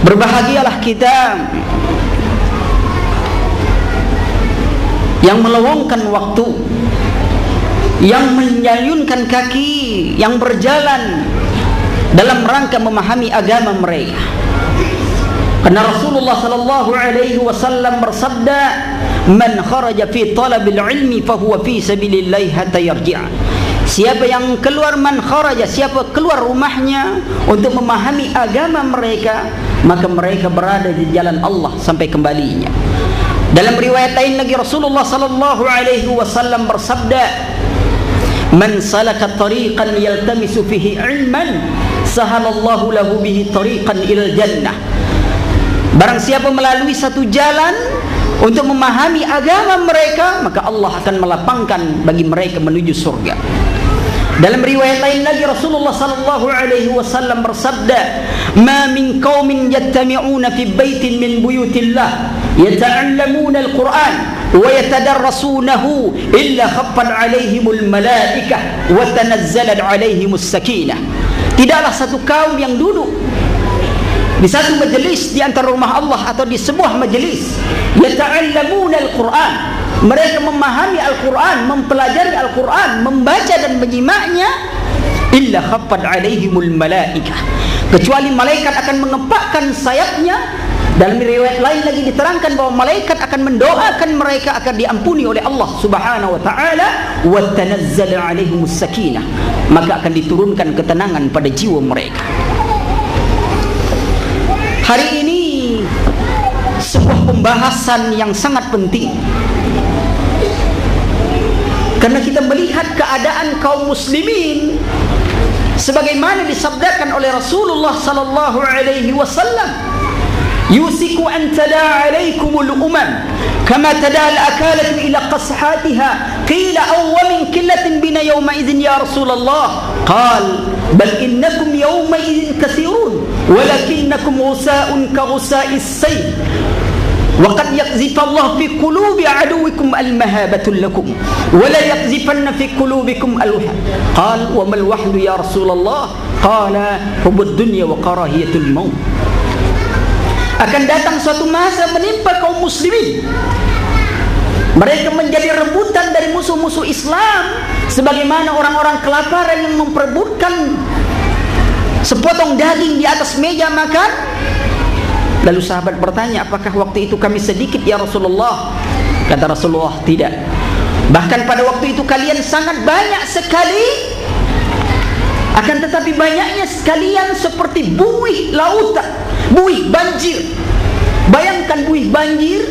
Berbahagialah kita yang meluangkan waktu, yang menyayunkan kaki, yang berjalan dalam rangka memahami agama mereka. Karena Rasulullah sallallahu alaihi wasallam bersabda, "Man kharaja fi talabil ilmi fahuwa fi sabilillah hatta yarji'a." Siapa yang keluar, man kharaja, siapa keluar rumahnya untuk memahami agama mereka, maka mereka berada di jalan Allah sampai kembalinya. Dalam riwayat lain lagi Rasulullah sallallahu alaihi wasallam bersabda, "Man salaka tariqan yaltamisu fihi ilman, sahalallahu lahu bihi tariqan ilal jannah." Barang siapa melalui satu jalan untuk memahami agama mereka, maka Allah akan melapangkan bagi mereka menuju surga. Dalam riwayat lain lagi Rasulullah sallallahu alaihi wasallam bersabda, "Ma min qaumin yattami'una fi baitin min buyutillah yata'allamuna al-Qur'an wa yatadarrasunahu illa khaffat 'alaihimul malaikah wa tanazzalat 'alaihimus sakinah." Tidaklah satu kaum yang duduk di satu majelis di antara rumah Allah atau di sebuah majelis, yata'allamuna al-Qur'an, mereka memahami Al-Quran, mempelajari Al-Quran, membaca dan menyimaknya, illa khaffat alaihimul malaikah, kecuali malaikat akan mengepakkan sayapnya. Dalam riwayat lain lagi diterangkan bahwa malaikat akan mendoakan mereka akan diampuni oleh Allah Subhanahu wa taala, wa tanazzal alaihimus sakinah, maka akan diturunkan ketenangan pada jiwa mereka. Hari ini sebuah pembahasan yang sangat penting, karena kita melihat keadaan kaum muslimin sebagaimana disabdakan oleh Rasulullah sallallahu alaihi wasallam, "Yusiku an tada alaikumul umam kama tada al-akalatu ila qashatiha." Qila aw min qillatin bina yawma idzin ya Rasulullah. Qal bal innakum yawma idzin katsirun walakinnakum ghusaa'un ka ghusaa'is sayl. وقد يقذف الله في قلوب عدوكم المهابة لكم ولا يقذفن في قلوبكم الوحى. قال وما الوحل يا رسول الله؟ قال حب الدنيا وكراهية الموت. Akan datang suatu masa menimpa kaum muslimin, mereka menjadi rebutan dari musuh-musuh Islam, sebagaimana orang-orang kelaparan yang memperebutkan sepotong daging di atas meja makan. Lalu sahabat bertanya, apakah waktu itu kami sedikit ya Rasulullah? Kata Rasulullah, tidak. Bahkan pada waktu itu kalian sangat banyak sekali, akan tetapi banyaknya sekalian seperti buih lautan, buih banjir. Bayangkan buih banjir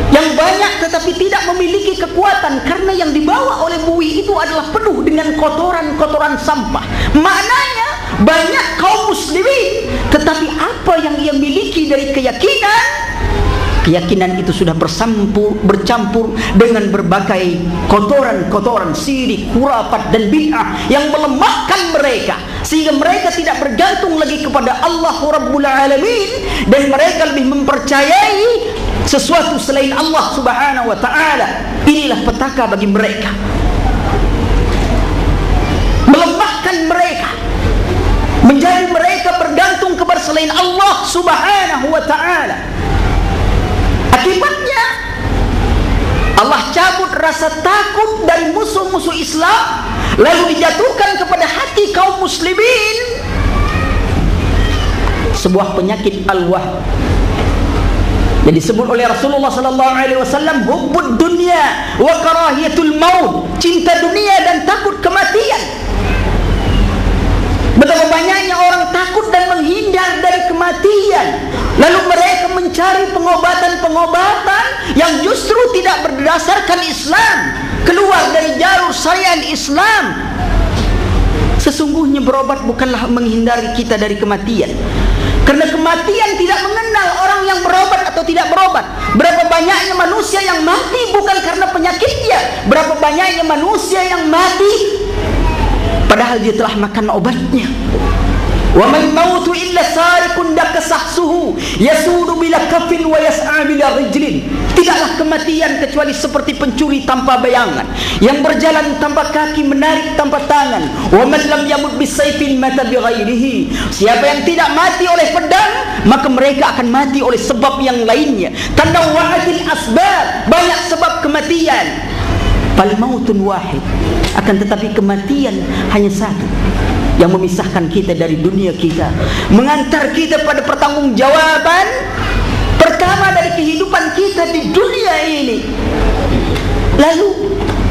yang banyak tetapi tidak memiliki kekuatan, karena yang dibawa oleh buih itu adalah penuh dengan kotoran-kotoran sampah. Maknanya banyak kaum muslimin, tetapi apa yang ia miliki dari keyakinan itu sudah bercampur dengan berbagai kotoran-kotoran syirik, khurafat dan bid'ah yang melemahkan mereka, sehingga mereka tidak bergantung lagi kepada Allah Rabbul Alamin, dan mereka lebih mempercayai sesuatu selain Allah Subhanahu wa taala. Inilah petaka bagi mereka, melemahkan mereka, menjadi mereka bergantung kepada selain Allah Subhanahu wa taala. Akibatnya Allah cabut rasa takut dari musuh-musuh Islam, lalu dijatuhkan kepada hati kaum muslimin sebuah penyakit al-wahn yang disebut oleh Rasulullah sallallahu alaihi wasallam, hubbud dunya wa karahiyatul maut, cinta dunia dan takut kematian. Betapa banyaknya orang takut dan menghindar dari kematian, lalu mereka mencari pengobatan-pengobatan yang justru tidak berdasarkan Islam, keluar dari jalur syariat Islam. Sesungguhnya berobat bukanlah menghindari kita dari kematian, karena kematian tidak mengenal orang yang berobat atau tidak berobat. Berapa banyaknya manusia yang mati bukan karena penyakitnya, berapa banyaknya manusia yang mati padahal dia telah makan obatnya. Wa mal mautu illa sarikun dakasahsuhu yasudu bila kafin wa yas'a bila rijlin. Tidaklah kematian kecuali seperti pencuri tanpa bayangan, yang berjalan tanpa kaki, menarik tanpa tangan. Wa man lam yamut bisayfin mata bighairihi. Siapa yang tidak mati oleh pedang, maka mereka akan mati oleh sebab yang lainnya. Tanawwa'atil asbab, banyak sebab kematian. Fal mautun wahid, akan tetapi kematian hanya satu, yang memisahkan kita dari dunia kita, mengantar kita pada pertanggungjawaban pertama dari kehidupan kita di dunia ini. Lalu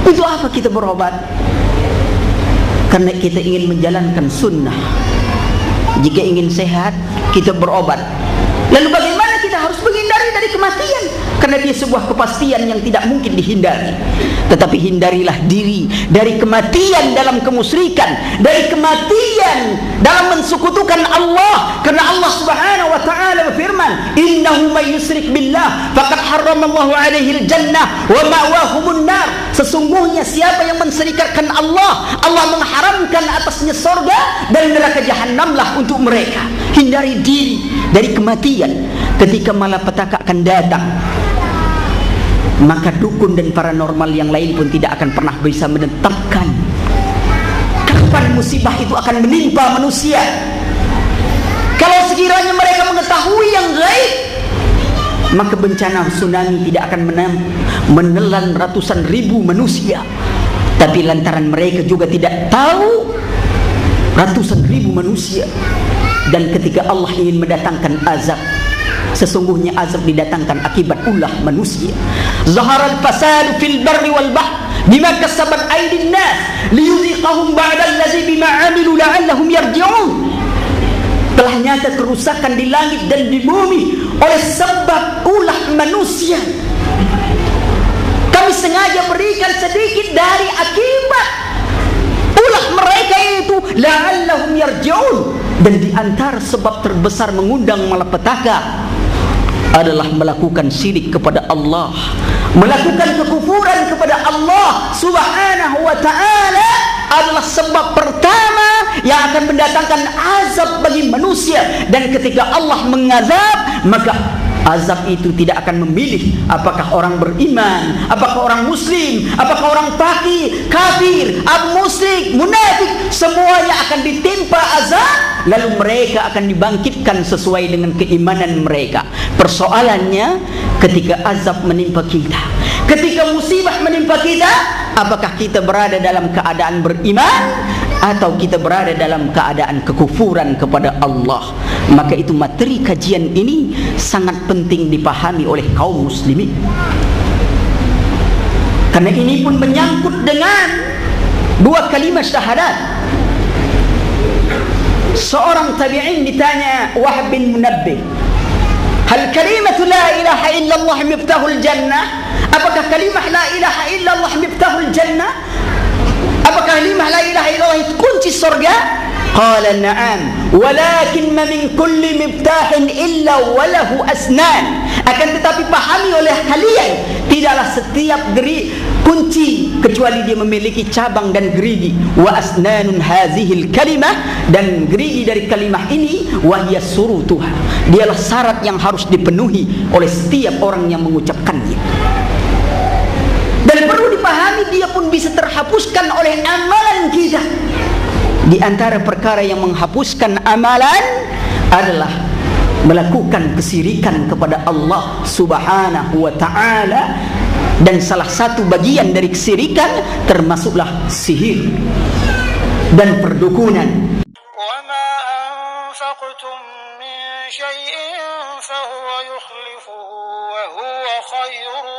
untuk apa kita berobat? Karena kita ingin menjalankan sunnah. Jika ingin sehat, kita berobat. Lalu bagaimana kita harus menghindari dari kematian? Karena dia sebuah kepastian yang tidak mungkin dihindari. Tetapi hindarilah diri dari kematian dalam kemusyrikan, dari kematian dalam mensekutukan Allah. Karena Allah Subhanahu wa taala berfirman, "Innahu may yusyrik billah faqad harramallahu 'alaihi al-jannah wa ma'wahumun nar." Sesungguhnya siapa yang menserikatkan Allah, Allah mengharamkan atasnya surga dan neraka jahanamlah untuk mereka. Hindari diri dari kematian. Ketika malapetaka akan datang, maka dukun dan paranormal yang lain pun tidak akan pernah bisa menetapkan kapan musibah itu akan menimpa manusia. Kalau sekiranya mereka mengetahui yang gaib, maka bencana tsunami tidak akan menelan ratusan ribu manusia. Tapi lantaran mereka juga tidak tahu, ratusan ribu manusia. Dan ketika Allah ingin mendatangkan azab, sesungguhnya azab didatangkan akibat ulah manusia. Zaharal fasadu fil barri wal bahr bima kasabat aydin nas liyuziqahum ba'dallazi bima 'amilu la'allahum yarji'un. Telah nyata kerusakan di langit dan di bumi oleh sebab ulah manusia. Kami sengaja berikan sedikit dari akibat ulah mereka itu, la'allahum yarji'un. Dan di antara sebab terbesar mengundang malapetaka adalah melakukan syirik kepada Allah, melakukan kekufuran kepada Allah Subhanahu wa ta'ala adalah sebab pertama yang akan mendatangkan azab bagi manusia. Dan ketika Allah mengazab, maka azab itu tidak akan memilih apakah orang beriman, apakah orang muslim, apakah orang fakir, kafir, musyrik, munafik, semuanya akan ditimpa azab. Lalu mereka akan dibangkitkan sesuai dengan keimanan mereka. Persoalannya, ketika azab menimpa kita, ketika musibah menimpa kita, apakah kita berada dalam keadaan beriman atau kita berada dalam keadaan kekufuran kepada Allah? Maka itu materi kajian ini sangat penting dipahami oleh kaum muslimin. Karena ini pun menyangkut dengan dua kalimat syahadat. Seorang tabi'in ditanya Wahb bin Munabbih, hal kalimatu la ilaha illallah miftahul jannah? Apakah kalimah la ilaha illallah miftahul jannah? Apakah kalimah la ilaha illallah itu kunci surga? Qala na'am, walakin ma min kulli miftahin illa walahu asnan. Akan tetapi pahami oleh kalian, tidaklah setiap kunci kecuali dia memiliki cabang dan gerigi. Wa asnanun hazihil kalimah, dan gerigi dari kalimah ini wahya surutuha, dialah syarat yang harus dipenuhi oleh setiap orang yang mengucapkannya. Dan perlu dipahami, dia pun bisa terhapuskan oleh amalan kita. Di antara perkara yang menghapuskan amalan adalah melakukan kesyirikan kepada Allah Subhanahu wa ta'ala. Dan salah satu bagian dari kesyirikan termasuklah sihir dan perdukunan. Wa ma anfaqtum min syai'in fa huwa yukhlifuhu wa huwa khairur